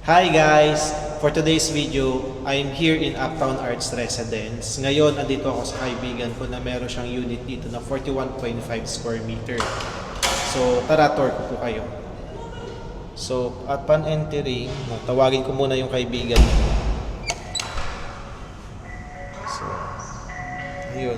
Hi guys! For today's video, I'm here in Uptown Arts Residence. Ngayon, andito ako sa kaibigan ko na meron siyang unit dito na 41.5 square meter. So, tara, tour ko po kayo. So, upon entering, tawagin ko muna yung kaibigan ko. So, ayun.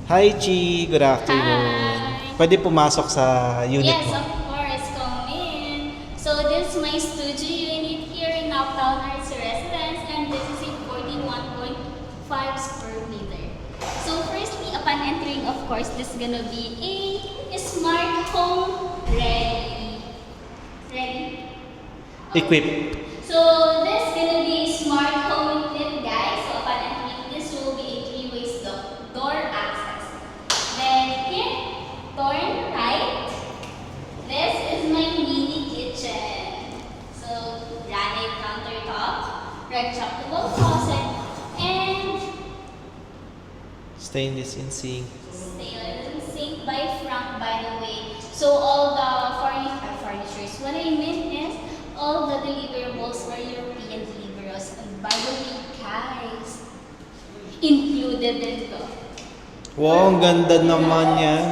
Hi Chi! Good afternoon! Hi. Pwede pumasok sa unit Yes, mo? of course. Come in. So this is my studio unit here in Uptown Arts Residence, and this is a 41.5 square meter. So firstly, upon entering, of course, this is gonna be a smart home ready. Ready? Equip. So this is gonna be a smart home equipped, guys. So upon entering, this will be a three-way door access. Then here, turn right. This is my mini kitchen. So granite countertop, rectangular closet, and Stainless in sink. stainless sink by Frank, by the way. So all the furnitures, what I mean is all the deliverables are European deliveries. And by the way, guys, included dito. Wow, ang ganda naman yan.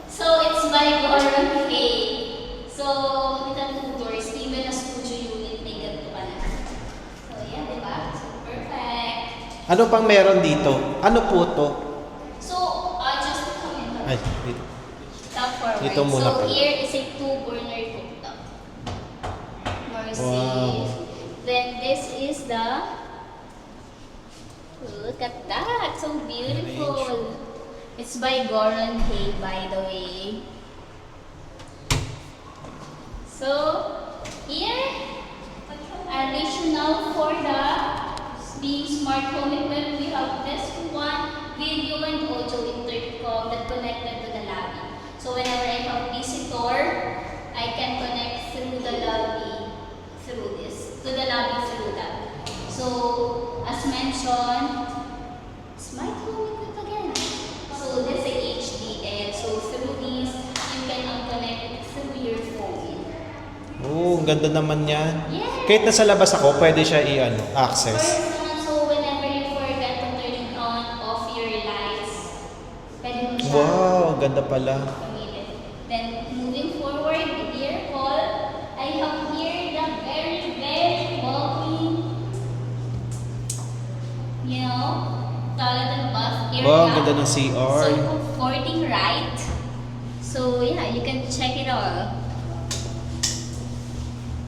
So it's by Goron Hay. So with the two doors, even a studio unit, may ganito ka na. So yeah, di ba? So perfect. Ano pang meron dito? Ano po to? So just come in. Ay, dito. Stop forward. Dito muna So pala. here is a two-burner cooktop. More Wow. safe. Then this is the. Look at that, so beautiful. It's by Goron Hay, by the way. So here, additional for the being smart home equipped, we have this one video and audio intercom that connected to the lobby. So whenever I have visitor, I can connect through the lobby through this, to the lobby through that. So as mentioned, smart home equipped again. So this is HDL. So through this, you can connect through your phone. Oh, ang ganda naman yan. Yes. Kahit nasa labas ako, pwede siya access. So whenever you forget to turn on off your lights, pwede mo siya Wow, ganda pala. gamitin. Then moving forward, here Paul, I have here the very bulky, toilet and bath area. Wow, ang ganda ng CR. So comforting, right? So yeah, you can check it all.